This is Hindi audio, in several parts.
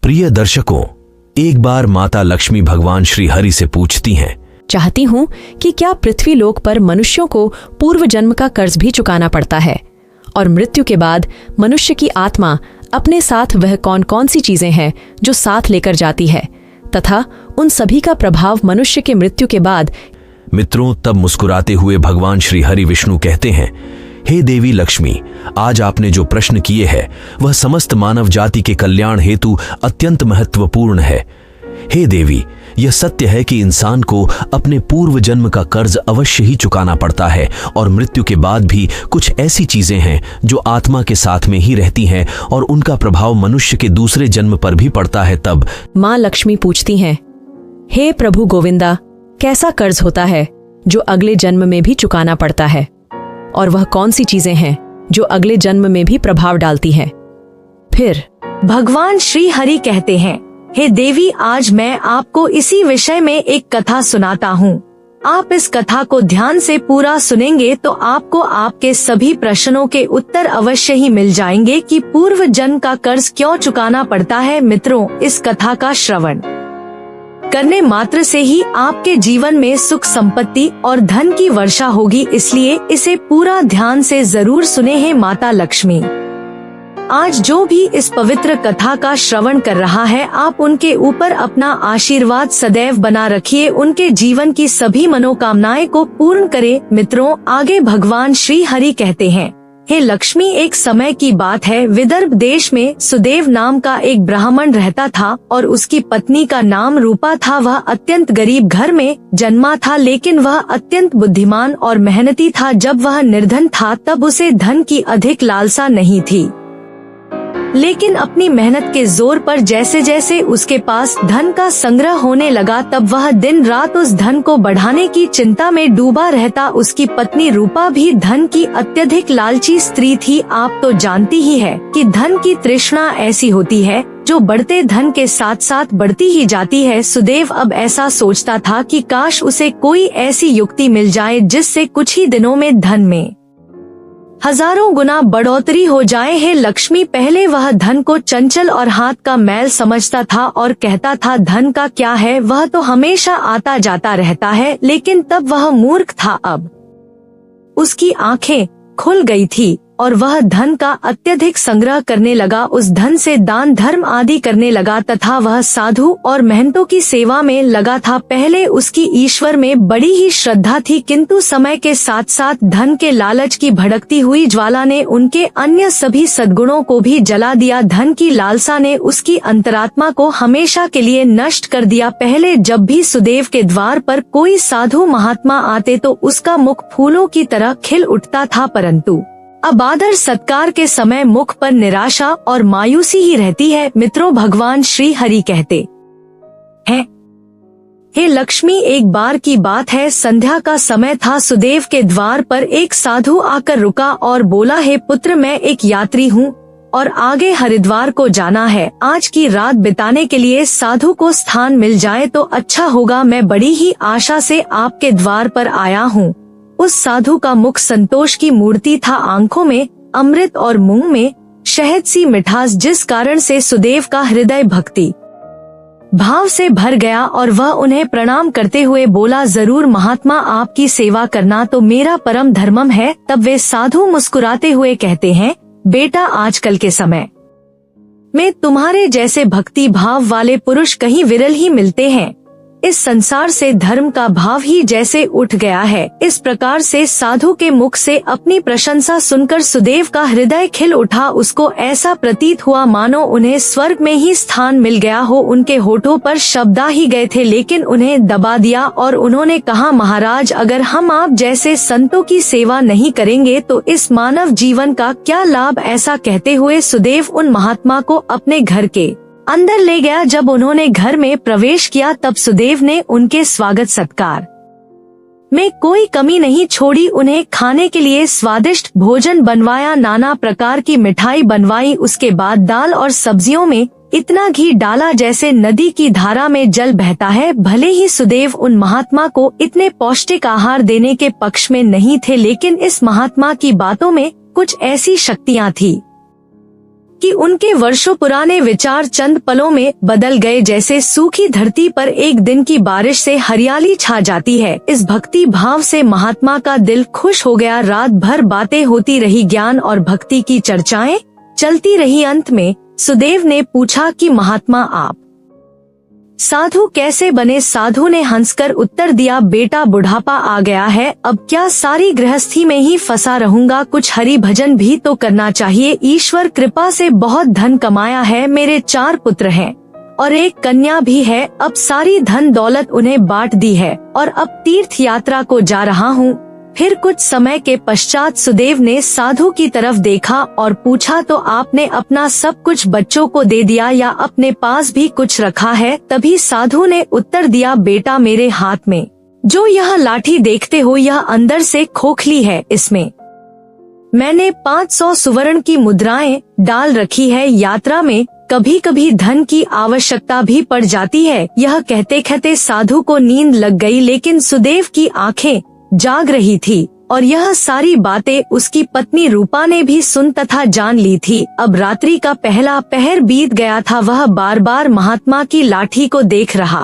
प्रिय दर्शकों, एक बार माता लक्ष्मी भगवान श्री हरि से पूछती हैं, चाहती हूँ कि क्या पृथ्वी लोक पर मनुष्यों को पूर्व जन्म का कर्ज भी चुकाना पड़ता है, और मृत्यु के बाद मनुष्य की आत्मा अपने साथ वह कौन कौन सी चीजें हैं जो साथ लेकर जाती है, तथा उन सभी का प्रभाव मनुष्य के मृत्यु के बाद। मित्रों, तब मुस्कुराते हुए भगवान श्री हरि विष्णु कहते हैं, हे देवी लक्ष्मी, आज आपने जो प्रश्न किए हैं वह समस्त मानव जाति के कल्याण हेतु अत्यंत महत्वपूर्ण है। हे देवी, यह सत्य है कि इंसान को अपने पूर्व जन्म का कर्ज अवश्य ही चुकाना पड़ता है, और मृत्यु के बाद भी कुछ ऐसी चीजें हैं जो आत्मा के साथ में ही रहती हैं और उनका प्रभाव मनुष्य के दूसरे जन्म पर भी पड़ता है। तब माँ लक्ष्मी पूछती हैं, हे प्रभु गोविंदा, कैसा कर्ज होता है जो अगले जन्म में भी चुकाना पड़ता है, और वह कौन सी चीजें हैं जो अगले जन्म में भी प्रभाव डालती हैं? फिर भगवान श्री हरि कहते हैं, हे देवी, आज मैं आपको इसी विषय में एक कथा सुनाता हूँ। आप इस कथा को ध्यान से पूरा सुनेंगे तो आपको आपके सभी प्रश्नों के उत्तर अवश्य ही मिल जाएंगे कि पूर्व जन्म का कर्ज क्यों चुकाना पड़ता है। मित्रों, इस कथा का श्रवण करने मात्र से ही आपके जीवन में सुख संपत्ति और धन की वर्षा होगी, इसलिए इसे पूरा ध्यान से जरूर सुने हैं माता लक्ष्मी। आज जो भी इस पवित्र कथा का श्रवण कर रहा है, आप उनके ऊपर अपना आशीर्वाद सदैव बना रखिए, उनके जीवन की सभी मनोकामनाएं को पूर्ण करे। मित्रों, आगे भगवान श्री हरि कहते हैं, हे लक्ष्मी, एक समय की बात है, विदर्भ देश में सुदेव नाम का एक ब्राह्मण रहता था और उसकी पत्नी का नाम रूपा था। वह अत्यंत गरीब घर में जन्मा था, लेकिन वह अत्यंत बुद्धिमान और मेहनती था। जब वह निर्धन था तब उसे धन की अधिक लालसा नहीं थी, लेकिन अपनी मेहनत के जोर पर जैसे जैसे उसके पास धन का संग्रह होने लगा, तब वह दिन रात उस धन को बढ़ाने की चिंता में डूबा रहता। उसकी पत्नी रूपा भी धन की अत्यधिक लालची स्त्री थी। आप तो जानती ही है कि धन की तृष्णा ऐसी होती है जो बढ़ते धन के साथ साथ बढ़ती ही जाती है। सुदेव अब ऐसा सोचता था कि काश उसे कोई ऐसी युक्ति मिल जाए जिससे कुछ ही दिनों में धन में हजारों गुना बढ़ोतरी हो जाए। है लक्ष्मी, पहले वह धन को चंचल और हाथ का मैल समझता था और कहता था, धन का क्या है, वह तो हमेशा आता जाता रहता है। लेकिन तब वह मूर्ख था। अब उसकी आंखें खुल गई थी और वह धन का अत्यधिक संग्रह करने लगा। उस धन से दान धर्म आदि करने लगा तथा वह साधु और महंतों की सेवा में लगा था। पहले उसकी ईश्वर में बड़ी ही श्रद्धा थी, किंतु समय के साथ साथ धन के लालच की भड़कती हुई ज्वाला ने उनके अन्य सभी सद्गुणों को भी जला दिया। धन की लालसा ने उसकी अंतरात्मा को हमेशा के लिए नष्ट कर दिया। पहले जब भी सुदेव के द्वार पर कोई साधु महात्मा आते तो उसका मुख फूलों की तरह खिल उठता था, परंतु अब आदर सत्कार के समय मुख पर निराशा और मायूसी ही रहती है। मित्रों, भगवान श्री हरि कहते हैं, हे लक्ष्मी, एक बार की बात है, संध्या का समय था। सुदेव के द्वार पर एक साधु आकर रुका और बोला, हे पुत्र, मैं एक यात्री हूँ और आगे हरिद्वार को जाना है। आज की रात बिताने के लिए साधु को स्थान मिल जाए तो अच्छा होगा। मैं बड़ी ही आशा से आपके द्वार पर आया हूँ। उस साधु का मुख संतोष की मूर्ति था, आंखों में अमृत और मुंह में शहद सी मिठास, जिस कारण से सुदेव का हृदय भक्ति भाव से भर गया और वह उन्हें प्रणाम करते हुए बोला, जरूर महात्मा, आपकी सेवा करना तो मेरा परम धर्मम है। तब वे साधु मुस्कुराते हुए कहते हैं, बेटा, आजकल के समय में तुम्हारे जैसे भक्ति भाव वाले पुरुष कहीं विरल ही मिलते हैं। इस संसार से धर्म का भाव ही जैसे उठ गया है। इस प्रकार से साधु के मुख से अपनी प्रशंसा सुनकर सुदेव का हृदय खिल उठा। उसको ऐसा प्रतीत हुआ मानो उन्हें स्वर्ग में ही स्थान मिल गया हो। उनके होठों पर शब्द आ ही गए थे, लेकिन उन्हें दबा दिया और उन्होंने कहा, महाराज, अगर हम आप जैसे संतों की सेवा नहीं करेंगे तो इस मानव जीवन का क्या लाभ। ऐसा कहते हुए सुदेव उन महात्मा को अपने घर के अंदर ले गया। जब उन्होंने घर में प्रवेश किया तब सुदेव ने उनके स्वागत सत्कार में कोई कमी नहीं छोड़ी। उन्हें खाने के लिए स्वादिष्ट भोजन बनवाया, नाना प्रकार की मिठाई बनवाई। उसके बाद दाल और सब्जियों में इतना घी डाला जैसे नदी की धारा में जल बहता है। भले ही सुदेव उन महात्मा को इतने पौष्टिक आहार देने के पक्ष में नहीं थे, लेकिन इस महात्मा की बातों में कुछ ऐसी शक्तियाँ थी कि उनके वर्षों पुराने विचार चंद पलों में बदल गए, जैसे सूखी धरती पर एक दिन की बारिश से हरियाली छा जाती है। इस भक्ति भाव से महात्मा का दिल खुश हो गया। रात भर बातें होती रही, ज्ञान और भक्ति की चर्चाएं चलती रही। अंत में सुदेव ने पूछा कि महात्मा आप साधु कैसे बने? साधु ने हंसकर उत्तर दिया, बेटा बुढ़ापा आ गया है, अब क्या सारी गृहस्थी में ही फंसा रहूंगा, कुछ हरि भजन भी तो करना चाहिए। ईश्वर कृपा से बहुत धन कमाया है, मेरे 4 पुत्र हैं और एक कन्या भी है। अब सारी धन दौलत उन्हें बांट दी है और अब तीर्थ यात्रा को जा रहा हूँ। फिर कुछ समय के पश्चात सुदेव ने साधु की तरफ देखा और पूछा, तो आपने अपना सब कुछ बच्चों को दे दिया या अपने पास भी कुछ रखा है? तभी साधु ने उत्तर दिया, बेटा मेरे हाथ में जो यह लाठी देखते हो यह अंदर से खोखली है, इसमें मैंने 500 सुवर्ण की मुद्राएं डाल रखी है। यात्रा में कभी कभी धन की आवश्यकता भी पड़ जाती है। यह कहते कहते साधु को नींद लग गई, लेकिन सुदेव की आंखें जाग रही थी और यह सारी बातें उसकी पत्नी रूपा ने भी सुन तथा जान ली थी। अब रात्रि का पहला पहर बीत गया था। वह बार बार महात्मा की लाठी को देख रहा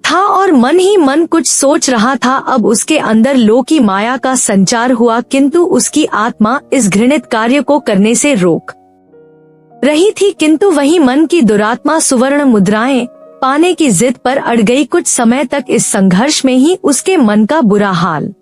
था और मन ही मन कुछ सोच रहा था। अब उसके अंदर लोक की माया का संचार हुआ, किंतु उसकी आत्मा इस घृणित कार्य को करने से रोक रही थी। किंतु वही मन की दुरात्मा सुवर्ण मुद्राएं पाने की जिद पर अड़ गई। कुछ समय तक इस संघर्ष में ही उसके मन का बुरा हाल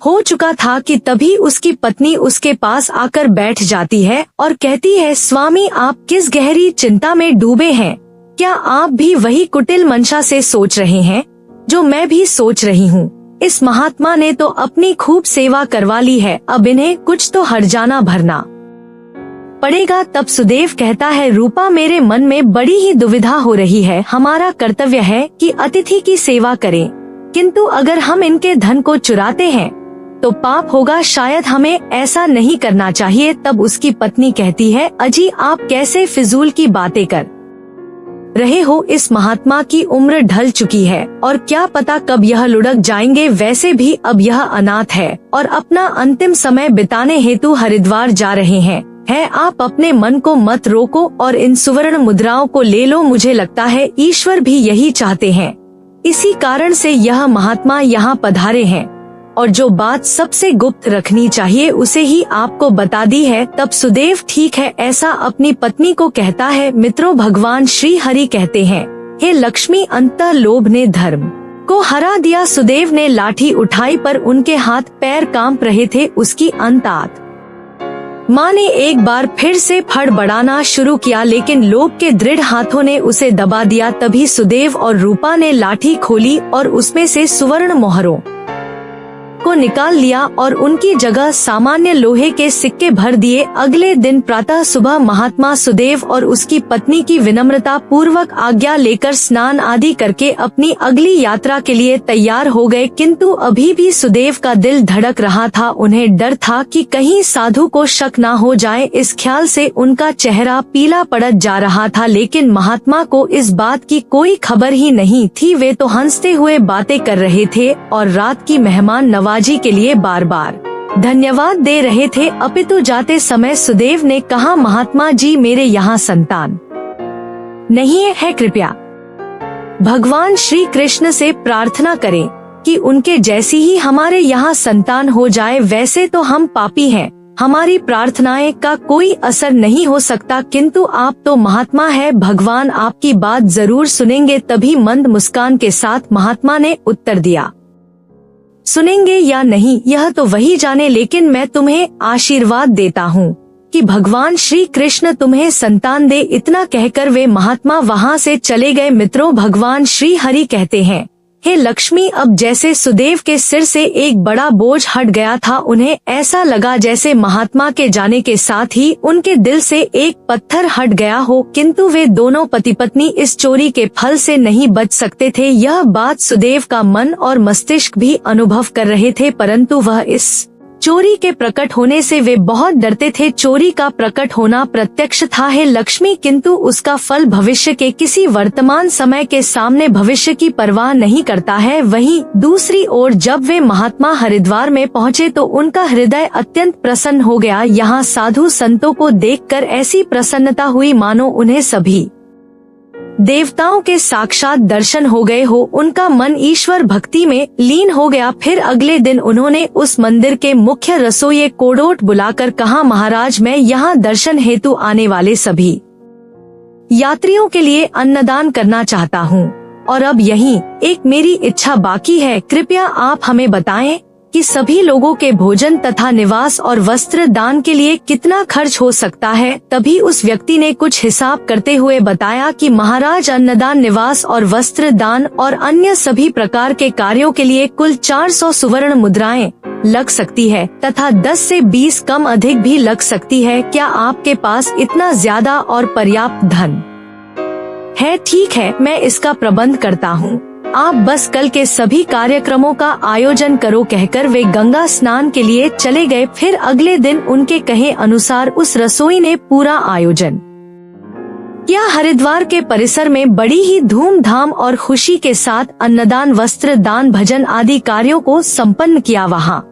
हो चुका था कि तभी उसकी पत्नी उसके पास आकर बैठ जाती है और कहती है, स्वामी आप किस गहरी चिंता में डूबे हैं? क्या आप भी वही कुटिल मंशा से सोच रहे हैं जो मैं भी सोच रही हूँ? इस महात्मा ने तो अपनी खूब सेवा करवा ली है, अब इन्हें कुछ तो हर्जाना भरना पड़ेगा। तब सुदेव कहता है, रूपा मेरे मन में बड़ी ही दुविधा हो रही है। हमारा कर्तव्य है कि अतिथि की सेवा करें, किंतु अगर हम इनके धन को चुराते हैं तो पाप होगा, शायद हमें ऐसा नहीं करना चाहिए। तब उसकी पत्नी कहती है, अजी आप कैसे फिजूल की बातें कर रहे हो? इस महात्मा की उम्र ढल चुकी है और क्या पता कब यह लुढ़क जाएंगे। वैसे भी अब यह अनाथ है और अपना अंतिम समय बिताने हेतु हरिद्वार जा रहे हैं। आप अपने मन को मत रोको और इन सुवर्ण मुद्राओं को ले लो। मुझे लगता है ईश्वर भी यही चाहते हैं, इसी कारण से यह महात्मा यहाँ पधारे हैं और जो बात सबसे गुप्त रखनी चाहिए उसे ही आपको बता दी है। तब सुदेव ठीक है ऐसा अपनी पत्नी को कहता है। मित्रों, भगवान श्री हरि कहते हैं, हे लक्ष्मी, अंतः लोभ ने धर्म को हरा दिया। सुदेव ने लाठी उठाई पर उनके हाथ पैर कांप रहे थे। उसकी अंतात माँ ने एक बार फिर से फड़बड़ाना शुरू किया, लेकिन लोभ के दृढ़ हाथों ने उसे दबा दिया। तभी सुदेव और रूपा ने लाठी खोली और उसमें से सुवर्ण मोहरों को निकाल लिया और उनकी जगह सामान्य लोहे के सिक्के भर दिए। अगले दिन प्रातः सुबह महात्मा सुदेव और उसकी पत्नी की विनम्रता पूर्वक आज्ञा लेकर स्नान आदि करके अपनी अगली यात्रा के लिए तैयार हो गए। किंतु अभी भी सुदेव का दिल धड़क रहा था। उन्हें डर था कि कहीं साधु को शक न हो जाए। इस ख्याल से उनका चेहरा पीला पड़त जा रहा था, लेकिन महात्मा को इस बात की कोई खबर ही नहीं थी। वे तो हंसते हुए बातें कर रहे थे और रात की मेहमान नवाजी के लिए बार बार धन्यवाद दे रहे थे। अपितु जाते समय सुदेव ने कहा, महात्मा जी मेरे यहाँ संतान नहीं है, कृपया भगवान श्री कृष्ण से प्रार्थना करें कि उनके जैसी ही हमारे यहाँ संतान हो जाए। वैसे तो हम पापी हैं, हमारी प्रार्थनाएं का कोई असर नहीं हो सकता, किंतु आप तो महात्मा है, भगवान आपकी बात जरूर सुनेंगे। तभी मंद मुस्कान के साथ महात्मा ने उत्तर दिया, सुनेंगे या नहीं यह तो वही जाने, लेकिन मैं तुम्हें आशीर्वाद देता हूँ कि भगवान श्री कृष्ण तुम्हें संतान दे। इतना कहकर वे महात्मा वहाँ से चले गए। मित्रों, भगवान श्री हरि कहते हैं, हे लक्ष्मी, अब जैसे सुदेव के सिर से एक बड़ा बोझ हट गया था। उन्हें ऐसा लगा जैसे महात्मा के जाने के साथ ही उनके दिल से एक पत्थर हट गया हो। किंतु वे दोनों पति पत्नी इस चोरी के फल से नहीं बच सकते थे। यह बात सुदेव का मन और मस्तिष्क भी अनुभव कर रहे थे, परंतु वह इस चोरी के प्रकट होने से वे बहुत डरते थे। चोरी का प्रकट होना प्रत्यक्ष था हे लक्ष्मी, किंतु उसका फल भविष्य के किसी वर्तमान समय के सामने भविष्य की परवाह नहीं करता है। वहीं दूसरी ओर जब वे महात्मा हरिद्वार में पहुँचे तो उनका हृदय अत्यंत प्रसन्न हो गया। यहाँ साधु संतों को देखकर ऐसी प्रसन्नता हुई मानो उन्हें सभी देवताओं के साक्षात दर्शन हो गए हो। उनका मन ईश्वर भक्ति में लीन हो गया। फिर अगले दिन उन्होंने उस मंदिर के मुख्य रसोइये कोडोट बुलाकर कहा, महाराज, मैं यहाँ दर्शन हेतु आने वाले सभी यात्रियों के लिए अन्नदान करना चाहता हूँ और अब यहीं एक मेरी इच्छा बाकी है। कृपया आप हमें बताएं कि सभी लोगों के भोजन तथा निवास और वस्त्र दान के लिए कितना खर्च हो सकता है। तभी उस व्यक्ति ने कुछ हिसाब करते हुए बताया कि महाराज, अन्नदान, निवास और वस्त्र दान और अन्य सभी प्रकार के कार्यों के लिए कुल 400 सुवर्ण मुद्राएं लग सकती है तथा 10 से 20 कम अधिक भी लग सकती है। क्या आपके पास इतना ज्यादा और पर्याप्त धन है? ठीक है, मैं इसका प्रबंध करता हूँ। आप बस कल के सभी कार्यक्रमों का आयोजन करो, कहकर वे गंगा स्नान के लिए चले गए। फिर अगले दिन उनके कहे अनुसार उस रसोई ने पूरा आयोजन किया। हरिद्वार के परिसर में बड़ी ही धूमधाम और खुशी के साथ अन्नदान, वस्त्र दान, भजन आदि कार्यों को संपन्न किया। वहाँ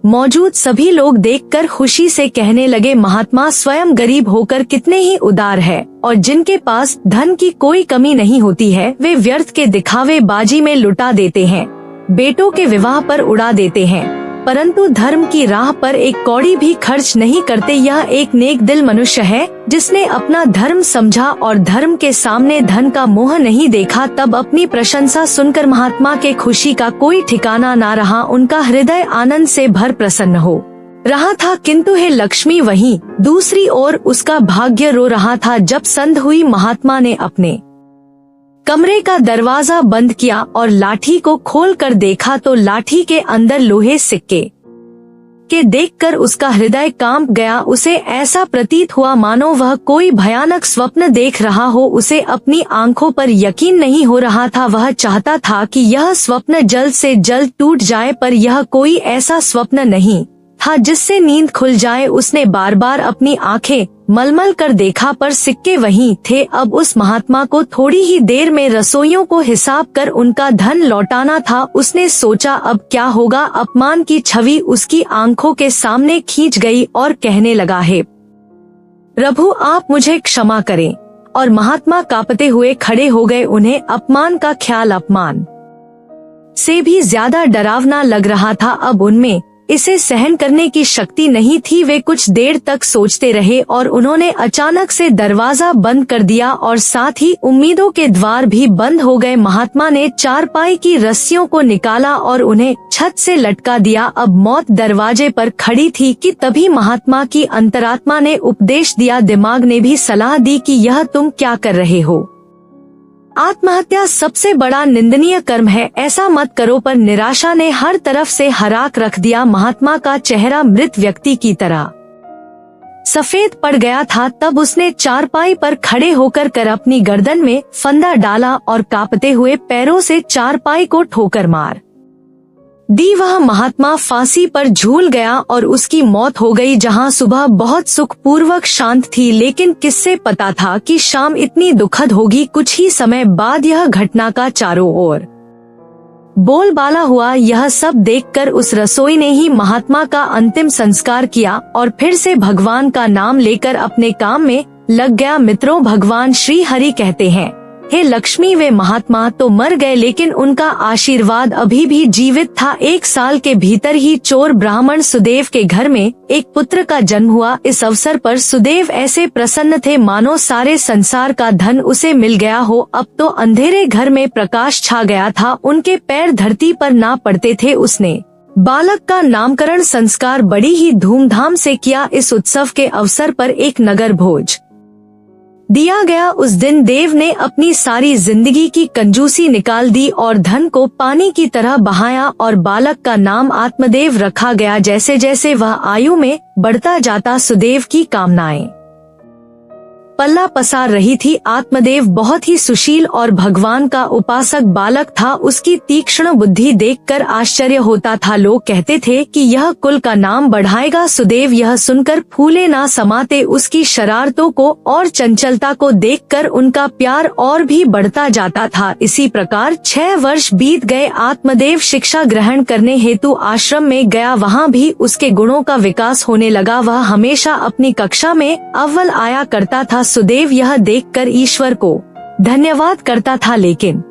मौजूद सभी लोग देखकर खुशी से कहने लगे, महात्मा स्वयं गरीब होकर कितने ही उदार है और जिनके पास धन की कोई कमी नहीं होती है, वे व्यर्थ के दिखावे बाजी में लुटा देते हैं, बेटों के विवाह पर उड़ा देते हैं, परंतु धर्म की राह पर एक कौड़ी भी खर्च नहीं करते। यह एक नेक दिल मनुष्य है जिसने अपना धर्म समझा और धर्म के सामने धन का मोह नहीं देखा। तब अपनी प्रशंसा सुनकर महात्मा के खुशी का कोई ठिकाना ना रहा। उनका हृदय आनंद से भर प्रसन्न हो रहा था। किंतु हे लक्ष्मी, वहीं दूसरी ओर उसका भाग्य रो रहा था। जब संध्या हुई, महात्मा ने अपने कमरे का दरवाजा बंद किया और लाठी को खोलकर देखा तो लाठी के अंदर लोहे सिक्के के देखकर उसका हृदय कांप गया। उसे ऐसा प्रतीत हुआ मानो वह कोई भयानक स्वप्न देख रहा हो। उसे अपनी आंखों पर यकीन नहीं हो रहा था। वह चाहता था कि यह स्वप्न जल्द से जल्द टूट जाए, पर यह कोई ऐसा स्वप्न नहीं था जिससे नींद खुल जाए। उसने बार बार अपनी आंखें मलमल कर देखा, पर सिक्के वहीं थे। अब उस महात्मा को थोड़ी ही देर में रसोइयों को हिसाब कर उनका धन लौटाना था। उसने सोचा अब क्या होगा। अपमान की छवि उसकी आंखों के सामने खींच गई और कहने लगा, हे प्रभु, आप मुझे क्षमा करें। और महात्मा कांपते हुए खड़े हो गए। उन्हें अपमान का ख्याल अपमान से भी ज्यादा डरावना लग रहा था। अब उनमें इसे सहन करने की शक्ति नहीं थी। वे कुछ देर तक सोचते रहे और उन्होंने अचानक से दरवाजा बंद कर दिया और साथ ही उम्मीदों के द्वार भी बंद हो गए। महात्मा ने चारपाई की रस्सियों को निकाला और उन्हें छत से लटका दिया। अब मौत दरवाजे पर खड़ी थी कि तभी महात्मा की अंतरात्मा ने उपदेश दिया, दिमाग ने भी सलाह दी कि यह तुम क्या कर रहे हो। आत्महत्या सबसे बड़ा निंदनीय कर्म है, ऐसा मत करो। पर निराशा ने हर तरफ से हराक रख दिया। महात्मा का चेहरा मृत व्यक्ति की तरह सफेद पड़ गया था। तब उसने चारपाई पर खड़े होकर अपनी गर्दन में फंदा डाला और कांपते हुए पैरों से चारपाई को ठोकर मार दी। वह महात्मा फांसी पर झूल गया और उसकी मौत हो गई। जहां सुबह बहुत सुखपूर्वक शांत थी, लेकिन किससे पता था कि शाम इतनी दुखद होगी। कुछ ही समय बाद यह घटना का चारों ओर बोलबाला हुआ। यह सब देखकर उस रसोई ने ही महात्मा का अंतिम संस्कार किया और फिर से भगवान का नाम लेकर अपने काम में लग गया। मित्रों, भगवान श्री हरि कहते हैं, हे लक्ष्मी, वे महात्मा तो मर गए लेकिन उनका आशीर्वाद अभी भी जीवित था। 1 साल के भीतर ही चोर ब्राह्मण सुदेव के घर में एक पुत्र का जन्म हुआ। इस अवसर पर सुदेव ऐसे प्रसन्न थे मानो सारे संसार का धन उसे मिल गया हो। अब तो अंधेरे घर में प्रकाश छा गया था। उनके पैर धरती पर ना पड़ते थे। उसने बालक का नामकरण संस्कार बड़ी ही धूमधाम से किया। इस उत्सव के अवसर पर एक नगर भोज दिया गया। उस दिन देव ने अपनी सारी जिंदगी की कंजूसी निकाल दी और धन को पानी की तरह बहाया और बालक का नाम आत्मदेव रखा गया। जैसे जैसे वह आयु में बढ़ता जाता, सुदेव की कामनाएं पल्ला पसार रही थी। आत्मदेव बहुत ही सुशील और भगवान का उपासक बालक था। उसकी तीक्ष्ण बुद्धि देखकर आश्चर्य होता था। लोग कहते थे कि यह कुल का नाम बढ़ाएगा। सुदेव यह सुनकर फूले ना समाते। उसकी शरारतों को और चंचलता को देखकर उनका प्यार और भी बढ़ता जाता था। इसी प्रकार 6 वर्ष बीत गए। आत्मदेव शिक्षा ग्रहण करने हेतु आश्रम में गया। वहाँ भी उसके गुणों का विकास होने लगा। वह हमेशा अपनी कक्षा में अव्वल आया करता था। सुदेव यह देखकर ईश्वर को धन्यवाद करता था, लेकिन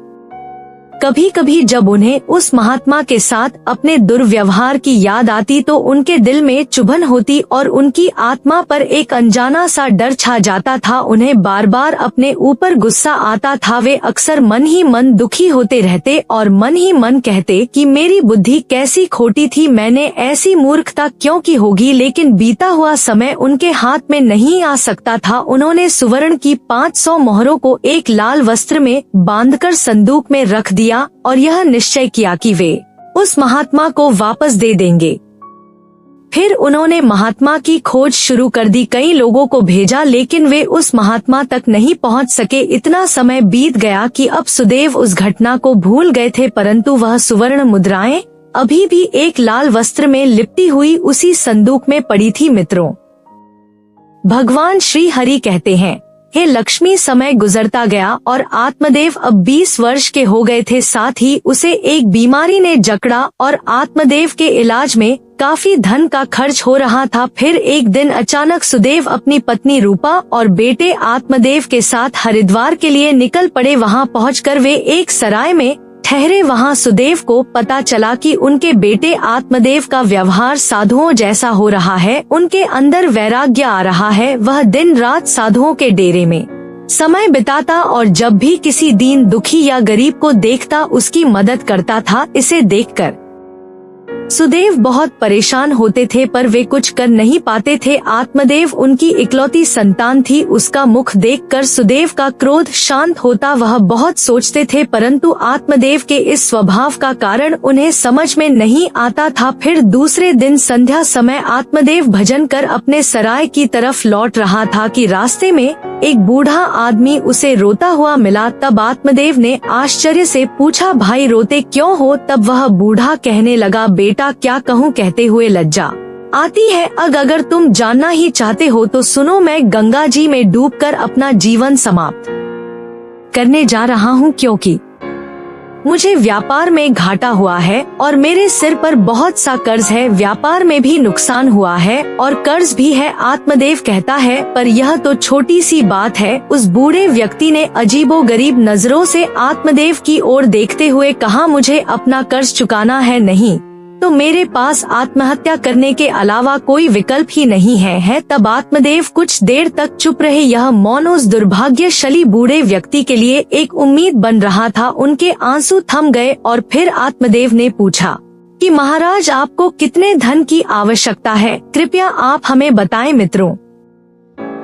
कभी कभी जब उन्हें उस महात्मा के साथ अपने दुर्व्यवहार की याद आती तो उनके दिल में चुभन होती और उनकी आत्मा पर एक अनजाना सा डर छा जाता था। उन्हें बार बार अपने ऊपर गुस्सा आता था। वे अक्सर मन ही मन दुखी होते रहते और मन ही मन कहते कि मेरी बुद्धि कैसी खोटी थी, मैंने ऐसी मूर्खता क्यों की होगी। लेकिन बीता हुआ समय उनके हाथ में नहीं आ सकता था। उन्होंने सुवर्ण की 500 मोहरों को एक लाल वस्त्र में बांधकर संदूक में रख दिया और यह निश्चय किया कि वे उस महात्मा को वापस दे देंगे। फिर उन्होंने महात्मा की खोज शुरू कर दी। कई लोगों को भेजा, लेकिन वे उस महात्मा तक नहीं पहुंच सके। इतना समय बीत गया कि अब सुदेव उस घटना को भूल गए थे, परंतु वह सुवर्ण मुद्राएं अभी भी एक लाल वस्त्र में लिपटी हुई उसी संदूक में पड़ी थी। मित्रों, भगवान श्री हरि कहते हैं, हे लक्ष्मी, समय गुजरता गया और आत्मदेव अब 20 वर्ष के हो गए थे। साथ ही उसे एक बीमारी ने जकड़ा और आत्मदेव के इलाज में काफी धन का खर्च हो रहा था। फिर एक दिन अचानक सुदेव अपनी पत्नी रूपा और बेटे आत्मदेव के साथ हरिद्वार के लिए निकल पड़े। वहां पहुंचकर वे एक सराय में ठहरे। वहां सुदेव को पता चला कि उनके बेटे आत्मदेव का व्यवहार साधुओं जैसा हो रहा है। उनके अंदर वैराग्य आ रहा है। वह दिन रात साधुओं के डेरे में समय बिताता और जब भी किसी दीन दुखी या गरीब को देखता उसकी मदद करता था। इसे देखकर सुदेव बहुत परेशान होते थे, पर वे कुछ कर नहीं पाते थे। आत्मदेव उनकी इकलौती संतान थी। उसका मुख देखकर सुदेव का क्रोध शांत होता। वह बहुत सोचते थे, परंतु आत्मदेव के इस स्वभाव का कारण उन्हें समझ में नहीं आता था। फिर दूसरे दिन संध्या समय आत्मदेव भजन कर अपने सराय की तरफ लौट रहा था कि रास्ते में एक बूढ़ा आदमी उसे रोता हुआ मिला। तब आत्मदेव ने आश्चर्य से पूछा, भाई रोते क्यों हो? तब वह बूढ़ा कहने लगा, बेटा क्या कहूँ, कहते हुए लज्जा आती है। अगर तुम जानना ही चाहते हो तो सुनो, मैं गंगा जी में डूबकर अपना जीवन समाप्त करने जा रहा हूँ, क्योंकि मुझे व्यापार में घाटा हुआ है और मेरे सिर पर बहुत सा कर्ज है। व्यापार में भी नुकसान हुआ है और कर्ज भी है। आत्मदेव कहता है, पर यह तो छोटी सी बात है। उस बूढ़े व्यक्ति ने अजीबोगरीब नजरों से आत्मदेव की ओर देखते हुए कहा, मुझे अपना कर्ज चुकाना है, नहीं तो मेरे पास आत्महत्या करने के अलावा कोई विकल्प ही नहीं है। तब आत्मदेव कुछ देर तक चुप रहे। यह मौन उस दुर्भाग्यशाली बूढ़े व्यक्ति के लिए एक उम्मीद बन रहा था। उनके आंसू थम गए और फिर आत्मदेव ने पूछा कि महाराज, आपको कितने धन की आवश्यकता है? कृपया आप हमें बताएं। मित्रों,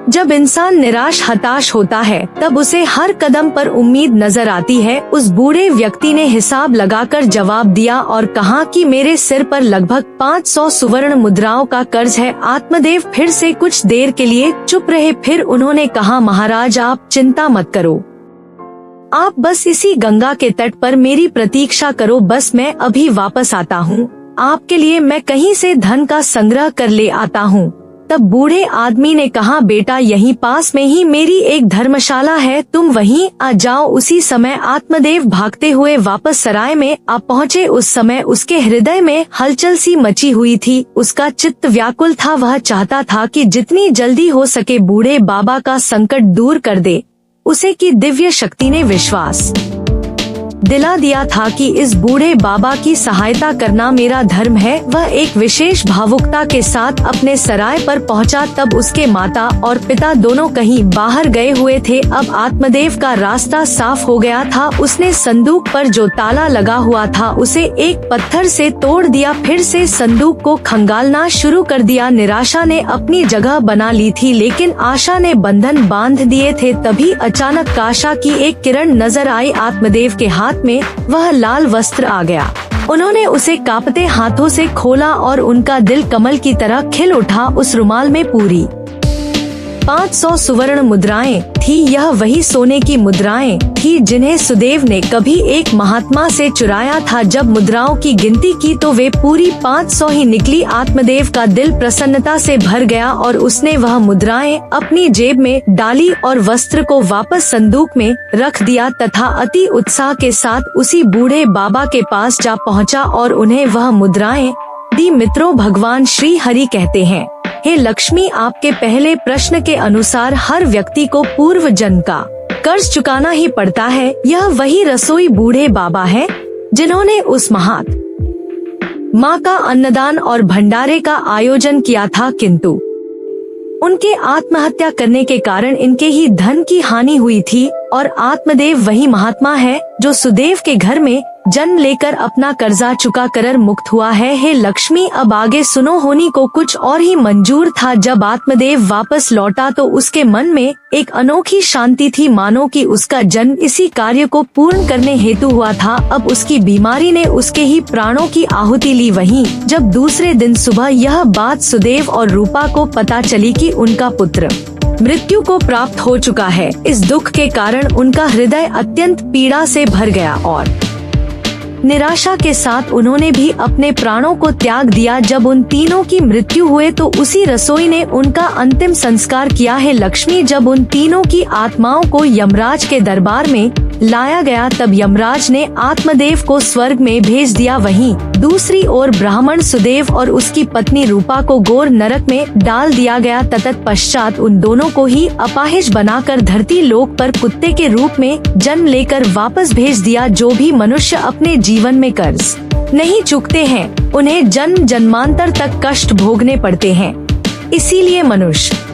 जब इंसान निराश हताश होता है तब उसे हर कदम पर उम्मीद नजर आती है। उस बूढ़े व्यक्ति ने हिसाब लगाकर जवाब दिया और कहा कि मेरे सिर पर लगभग 500 सुवर्ण मुद्राओं का कर्ज है। आत्मदेव फिर से कुछ देर के लिए चुप रहे। फिर उन्होंने कहा, महाराज आप चिंता मत करो, आप बस इसी गंगा के तट पर मेरी प्रतीक्षा करो। बस मैं अभी वापस आता हूँ। आपके लिए मैं कहीं से धन का संग्रह कर ले आता हूँ। तब बूढ़े आदमी ने कहा, बेटा यहीं पास में ही मेरी एक धर्मशाला है, तुम वहीं आ जाओ। उसी समय आत्मदेव भागते हुए वापस सराय में आ पहुँचे। उस समय उसके हृदय में हलचल सी मची हुई थी। उसका चित्त व्याकुल था। वह चाहता था कि जितनी जल्दी हो सके बूढ़े बाबा का संकट दूर कर दे। उसे की दिव्य शक्ति ने विश्वास दिला दिया था कि इस बूढ़े बाबा की सहायता करना मेरा धर्म है। वह एक विशेष भावुकता के साथ अपने सराय पर पहुंचा। तब उसके माता और पिता दोनों कहीं बाहर गए हुए थे। अब आत्मदेव का रास्ता साफ हो गया था। उसने संदूक पर जो ताला लगा हुआ था उसे एक पत्थर से तोड़ दिया। फिर से संदूक को खंगालना शुरू कर दिया। निराशा ने अपनी जगह बना ली थी, लेकिन आशा ने बंधन बांध दिए थे। तभी अचानक आशा की एक किरण नजर आई। आत्मदेव के हाथ में वह लाल वस्त्र आ गया। उन्होंने उसे कांपते हाथों से खोला और उनका दिल कमल की तरह खिल उठा। उस रुमाल में पूरी 500 सुवर्ण मुद्राएं थी। यह वही सोने की मुद्राएं थी जिन्हें सुदेव ने कभी एक महात्मा से चुराया था। जब मुद्राओं की गिनती की तो वे पूरी 500 ही निकली। आत्मदेव का दिल प्रसन्नता से भर गया और उसने वह मुद्राएं अपनी जेब में डाली और वस्त्र को वापस संदूक में रख दिया तथा अति उत्साह के साथ उसी बूढ़े बाबा के पास जा पहुंचा और उन्हें वह मुद्राएं दी। मित्रों, भगवान श्री हरि कहते हैं, हे लक्ष्मी, आपके पहले प्रश्न के अनुसार हर व्यक्ति को पूर्व जन्म का कर्ज चुकाना ही पड़ता है। यह वही रसोई बूढ़े बाबा है जिन्होंने उस महात्मा माँ का अन्नदान और भंडारे का आयोजन किया था, किंतु उनके आत्महत्या करने के कारण इनके ही धन की हानि हुई थी। और आत्मदेव वही महात्मा है जो सुदेव के घर में जन्म लेकर अपना कर्जा चुका कर मुक्त हुआ है। हे लक्ष्मी, अब आगे सुनो। होनी को कुछ और ही मंजूर था। जब आत्मदेव वापस लौटा तो उसके मन में एक अनोखी शांति थी, मानो कि उसका जन्म इसी कार्य को पूर्ण करने हेतु हुआ था। अब उसकी बीमारी ने उसके ही प्राणों की आहुति ली। वहीं जब दूसरे दिन सुबह यह बात सुदेव और रूपा को पता चली कि उनका पुत्र मृत्यु को प्राप्त हो चुका है, इस दुख के कारण उनका हृदय अत्यंत पीड़ा से भर गया और निराशा के साथ उन्होंने भी अपने प्राणों को त्याग दिया। जब उन तीनों की मृत्यु हुए तो उसी रसोई ने उनका अंतिम संस्कार किया है। लक्ष्मी, जब उन तीनों की आत्माओं को यमराज के दरबार में लाया गया तब यमराज ने आत्मदेव को स्वर्ग में भेज दिया। वहीं दूसरी ओर ब्राह्मण सुदेव और उसकी पत्नी रूपा को घोर नरक में डाल दिया गया। तत्पश्चात उन दोनों को ही अपाहिज बनाकर धरती लोक पर कुत्ते के रूप में जन्म लेकर वापस भेज दिया। जो भी मनुष्य अपने जीवन में कर्ज नहीं चुकते हैं उन्हें जन्म जन्मांतर तक कष्ट भोगने पड़ते हैं। इसीलिए मनुष्य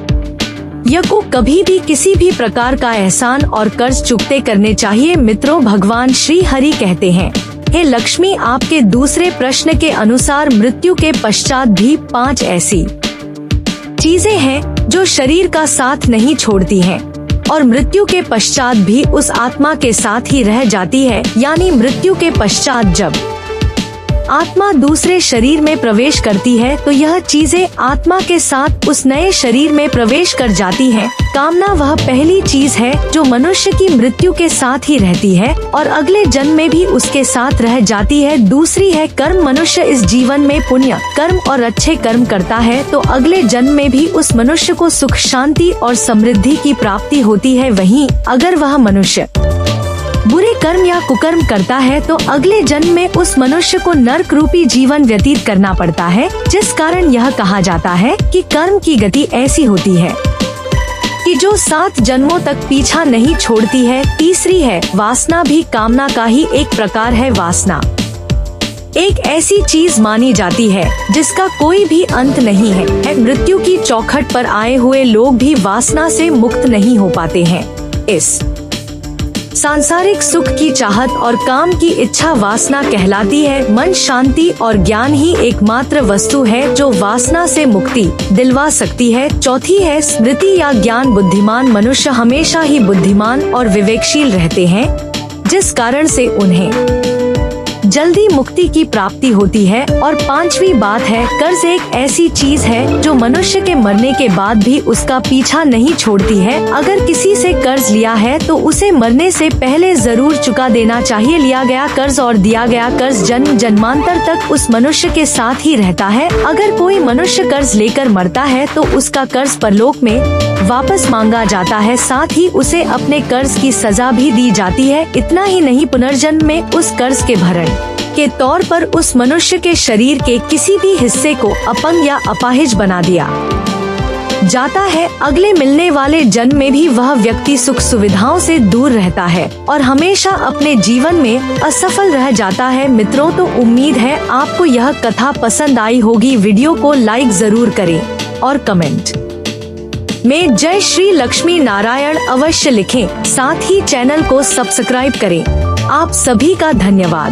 को कभी भी किसी भी प्रकार का एहसान और कर्ज चुकते करने चाहिए। मित्रों, भगवान श्री हरि कहते हैं, हे लक्ष्मी, आपके दूसरे प्रश्न के अनुसार मृत्यु के पश्चात भी 5 ऐसी चीजें हैं जो शरीर का साथ नहीं छोड़ती हैं और मृत्यु के पश्चात भी उस आत्मा के साथ ही रह जाती है। यानी मृत्यु के पश्चात जब आत्मा दूसरे शरीर में प्रवेश करती है तो यह चीजें आत्मा के साथ उस नए शरीर में प्रवेश कर जाती हैं। कामना वह पहली चीज है जो मनुष्य की मृत्यु के साथ ही रहती है और अगले जन्म में भी उसके साथ रह जाती है। दूसरी है कर्म। मनुष्य इस जीवन में पुण्य कर्म और अच्छे कर्म करता है तो अगले जन्म में भी उस मनुष्य को सुख शांति और समृद्धि की प्राप्ति होती है। वहीं अगर वह मनुष्य बुरे कर्म या कुकर्म करता है तो अगले जन्म में उस मनुष्य को नरक रूपी जीवन व्यतीत करना पड़ता है, जिस कारण यह कहा जाता है कि कर्म की गति ऐसी होती है कि जो 7 जन्मों तक पीछा नहीं छोड़ती है। तीसरी है वासना। भी कामना का ही एक प्रकार है। वासना एक ऐसी चीज मानी जाती है जिसका कोई भी अंत नहीं है। मृत्यु की चौखट पर आए हुए लोग भी वासना से मुक्त नहीं हो पाते हैं। इस सांसारिक सुख की चाहत और काम की इच्छा वासना कहलाती है। मन, शांति और ज्ञान ही एकमात्र वस्तु है जो वासना से मुक्ति दिलवा सकती है। चौथी है स्मृति या ज्ञान। बुद्धिमान मनुष्य हमेशा ही बुद्धिमान और विवेकशील रहते हैं, जिस कारण से उन्हें जल्दी मुक्ति की प्राप्ति होती है। और 5वीं बात है कर्ज। एक ऐसी चीज है जो मनुष्य के मरने के बाद भी उसका पीछा नहीं छोड़ती है। अगर किसी से कर्ज लिया है तो उसे मरने से पहले जरूर चुका देना चाहिए। लिया गया कर्ज और दिया गया कर्ज जन्म जन्मांतर तक उस मनुष्य के साथ ही रहता है। अगर कोई मनुष्य कर्ज लेकर मरता है तो उसका कर्ज परलोक में वापस मांगा जाता है, साथ ही उसे अपने कर्ज की सजा भी दी जाती है। इतना ही नहीं, पुनर्जन्म में उस कर्ज के भरण के तौर पर उस मनुष्य के शरीर के किसी भी हिस्से को अपंग या अपाहिज बना दिया जाता है। अगले मिलने वाले जन्म में भी वह व्यक्ति सुख सुविधाओं से दूर रहता है और हमेशा अपने जीवन में असफल रह जाता है। मित्रों, तो उम्मीद है आपको यह कथा पसंद आई होगी। वीडियो को लाइक जरूर करें और कमेंट में जय श्री लक्ष्मी नारायण अवश्य लिखें। साथ ही चैनल को सब्सक्राइब करें। आप सभी का धन्यवाद।